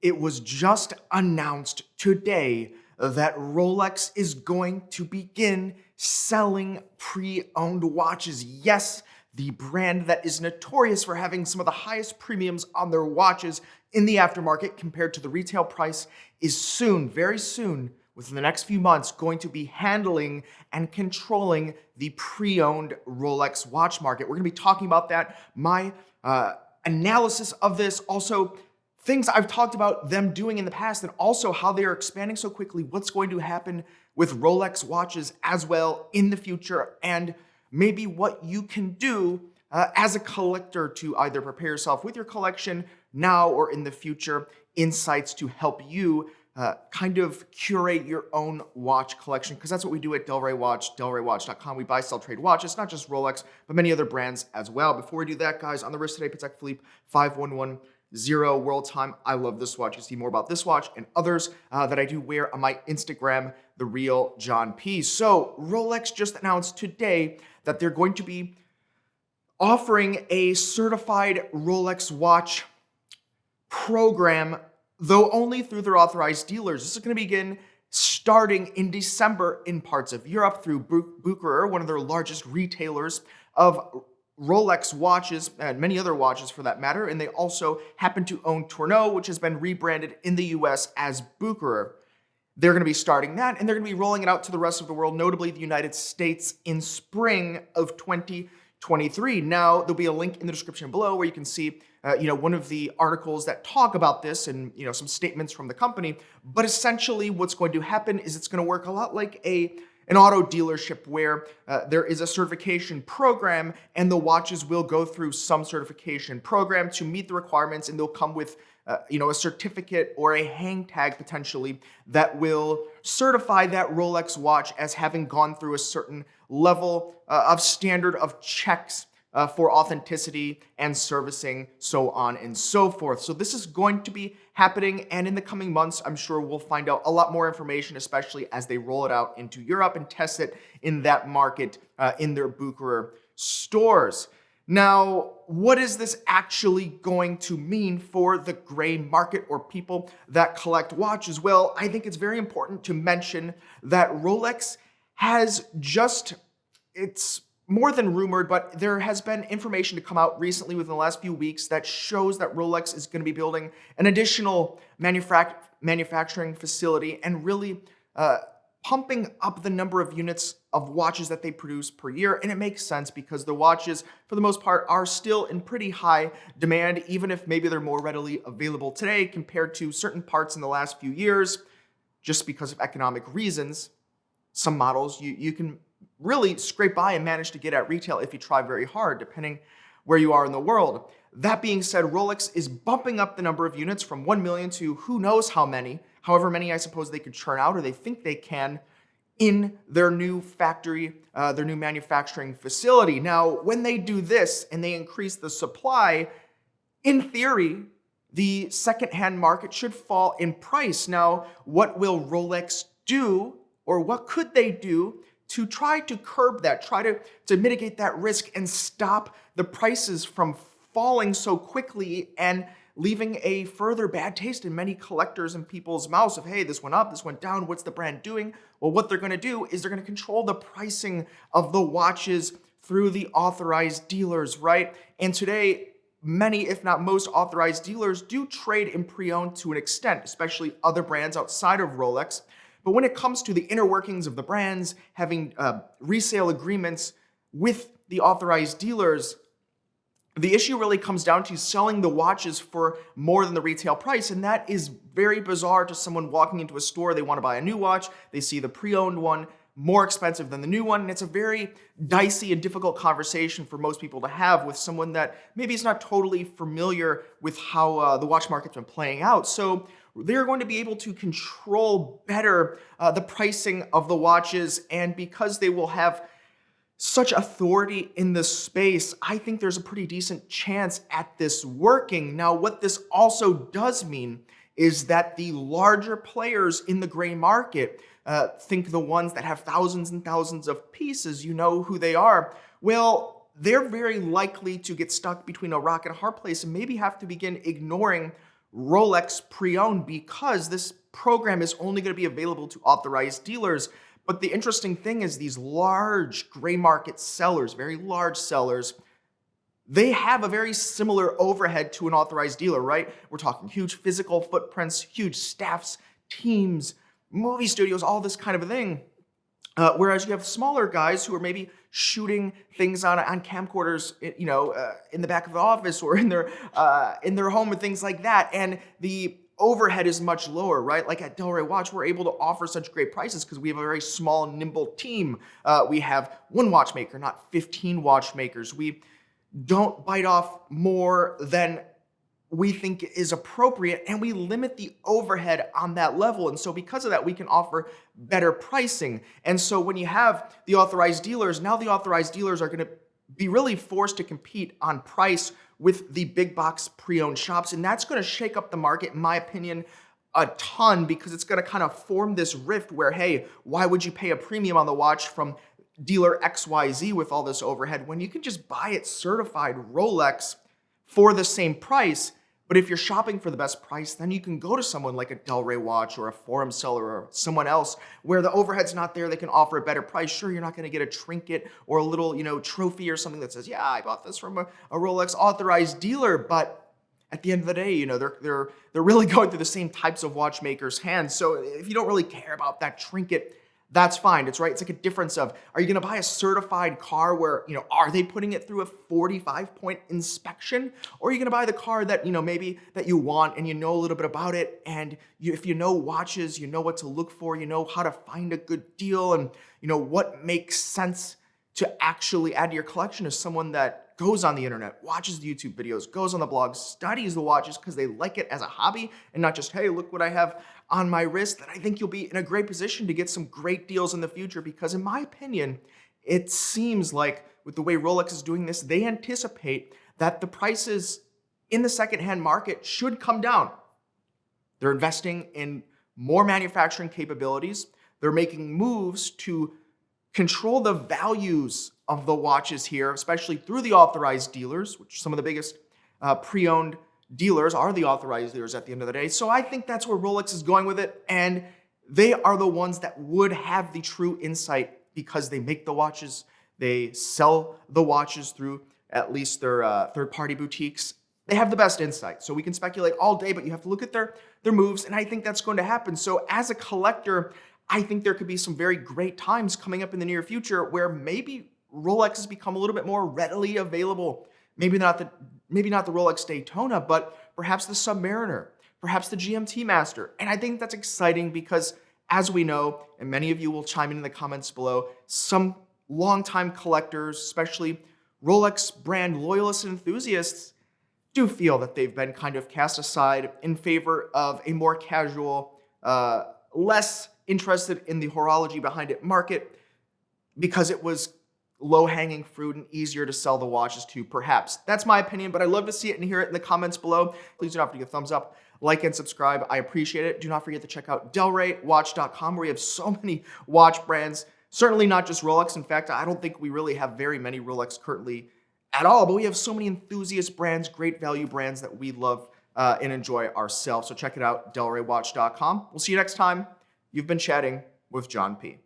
It was just announced today that Rolex is going to begin selling pre-owned watches. Yes, the brand that is notorious for having some of the highest premiums on their watches in the aftermarket compared to the retail price is soon, very soon, within the next few months, going to be handling and controlling the pre-owned Rolex watch market. We're going to be talking about that, my analysis of this, also things I've talked about them doing in the past, and also how they are expanding so quickly, what's going to happen with Rolex watches as well in the future, and maybe what you can do as a collector to either prepare yourself with your collection now or in the future, insights to help you kind of curate your own watch collection, because that's what we do at Delray Watch, delraywatch.com. We buy, sell, trade watches, not just Rolex, but many other brands as well. Before we do that, guys, on the wrist today, Patek Philippe 5110 world time. I love this watch. You see more about this watch and others that I do wear on my Instagram, The Real John P. So Rolex just announced today that they're going to be offering a certified Rolex watch program, though only through their authorized dealers. This is going to begin starting in December in parts of Europe through Bucherer, one of their largest retailers of Rolex watches and many other watches for that matter. And they also happen to own Tourneau, which has been rebranded in the US as Bucherer. They're going to be starting that, and they're going to be rolling it out to the rest of the world, notably the United States, in spring of 2023. Now, there'll be a link in the description below where you can see one of the articles that talk about this and some statements from the company. But essentially what's going to happen is it's going to work a lot like an auto dealership where there is a certification program, and the watches will go through some certification program to meet the requirements, and they'll come with a certificate or a hang tag potentially that will certify that Rolex watch as having gone through a certain level of standard of checks for authenticity and servicing, so on and so forth. So this is going to be happening, and in the coming months, I'm sure we'll find out a lot more information, especially as they roll it out into Europe and test it in that market in their Bucherer stores. Now, what is this actually going to mean for the gray market or people that collect watches? Well, I think it's very important to mention that Rolex has it's more than rumored, but there has been information to come out recently within the last few weeks that shows that Rolex is going to be building an additional manufacturing facility and really pumping up the number of units of watches that they produce per year. And it makes sense because the watches, for the most part, are still in pretty high demand, even if maybe they're more readily available today compared to certain parts in the last few years, just because of economic reasons. Some models you can really scrape by and manage to get at retail if you try very hard, depending where you are in the world. That being said, Rolex is bumping up the number of units from 1 million to who knows how many, however many I suppose they could churn out, or they think they can, in their new factory, their new manufacturing facility. Now, when they do this and they increase the supply, in theory, the secondhand market should fall in price. Now, what will Rolex do, or what could they do to try to curb that, try to mitigate that risk and stop the prices from falling so quickly and leaving a further bad taste in many collectors and people's mouths of, hey, this went up, this went down, what's the brand doing? Well, what they're going to do is they're going to control the pricing of the watches through the authorized dealers, right? And today, many, if not most, authorized dealers do trade in pre-owned to an extent, especially other brands outside of Rolex. But when it comes to the inner workings of the brands, having resale agreements with the authorized dealers, the issue really comes down to selling the watches for more than the retail price. And that is very bizarre to someone walking into a store. They want to buy a new watch. They see the pre-owned one more expensive than the new one. And it's a very dicey and difficult conversation for most people to have with someone that maybe is not totally familiar with how the watch market's been playing out. So they're going to be able to control better the pricing of the watches. And because they will have such authority in this space, I think there's a pretty decent chance at this working. Now, what this also does mean is that the larger players in the gray market, think the ones that have thousands and thousands of pieces, you know who they are, well, they're very likely to get stuck between a rock and a hard place and maybe have to begin ignoring Rolex pre-owned because this program is only going to be available to authorized dealers. But the interesting thing is these large gray market sellers, very large sellers, they have a very similar overhead to an authorized dealer, right? We're talking huge physical footprints, huge staffs, teams, movie studios, all this kind of a thing. Whereas you have smaller guys who are maybe shooting things on camcorders, in the back of the office or in their home and things like that, and the overhead is much lower, right? Like at Delray Watch, we're able to offer such great prices because we have a very small, nimble team. We have one watchmaker, not 15 watchmakers. We don't bite off more than we think is appropriate, and we limit the overhead on that level. And so because of that, we can offer better pricing. And so when you have the authorized dealers, now the authorized dealers are going to be really forced to compete on price with the big box pre-owned shops. And that's going to shake up the market, in my opinion, a ton, because it's going to kind of form this rift where, hey, why would you pay a premium on the watch from dealer XYZ with all this overhead when you can just buy it certified Rolex for the same price? But if you're shopping for the best price, then you can go to someone like a Delray Watch or a Forum Seller or someone else where the overhead's not there. They can offer a better price. Sure, you're not going to get a trinket or a little, trophy or something that says, yeah, I bought this from a Rolex authorized dealer. But at the end of the day, they're really going through the same types of watchmakers' hands. So if you don't really care about that trinket, that's fine. It's right. It's like a difference of, are you going to buy a certified car where, are they putting it through a 45-point inspection? Or are you going to buy the car that, maybe that you want and you know a little bit about it, and if you know watches, you know what to look for, you know how to find a good deal, and what makes sense to actually add to your collection is someone that goes on the internet, watches the YouTube videos, goes on the blogs, studies the watches because they like it as a hobby and not just, hey, look what I have on my wrist. That I think you'll be in a great position to get some great deals in the future because, in my opinion, it seems like with the way Rolex is doing this, they anticipate that the prices in the secondhand market should come down. They're investing in more manufacturing capabilities. They're making moves to control the values of the watches here, especially through the authorized dealers, which some of the biggest pre-owned dealers are the authorized dealers at the end of the day. So I think that's where Rolex is going with it, and they are the ones that would have the true insight because they make the watches, they sell the watches through at least their third-party boutiques. They have the best insight. So we can speculate all day, but you have to look at their moves, and I think that's going to happen. So as a collector, I think there could be some very great times coming up in the near future where maybe Rolex has become a little bit more readily available. Maybe not the Rolex Daytona, but perhaps the Submariner, perhaps the GMT Master. And I think that's exciting because, as we know, and many of you will chime in the comments below, some longtime collectors, especially Rolex brand loyalists and enthusiasts, do feel that they've been kind of cast aside in favor of a more casual, less interested in the horology behind it market because it was low-hanging fruit and easier to sell the watches to, perhaps. That's my opinion, but I'd love to see it and hear it in the comments below. Please do not forget to thumbs up, like, and subscribe. I appreciate it. Do not forget to check out DelrayWatch.com, where we have so many watch brands. Certainly not just Rolex. In fact, I don't think we really have very many Rolex currently at all, but we have so many enthusiast brands, great value brands that we love and enjoy ourselves. So check it out, DelrayWatch.com. We'll see you next time. You've been chatting with John P.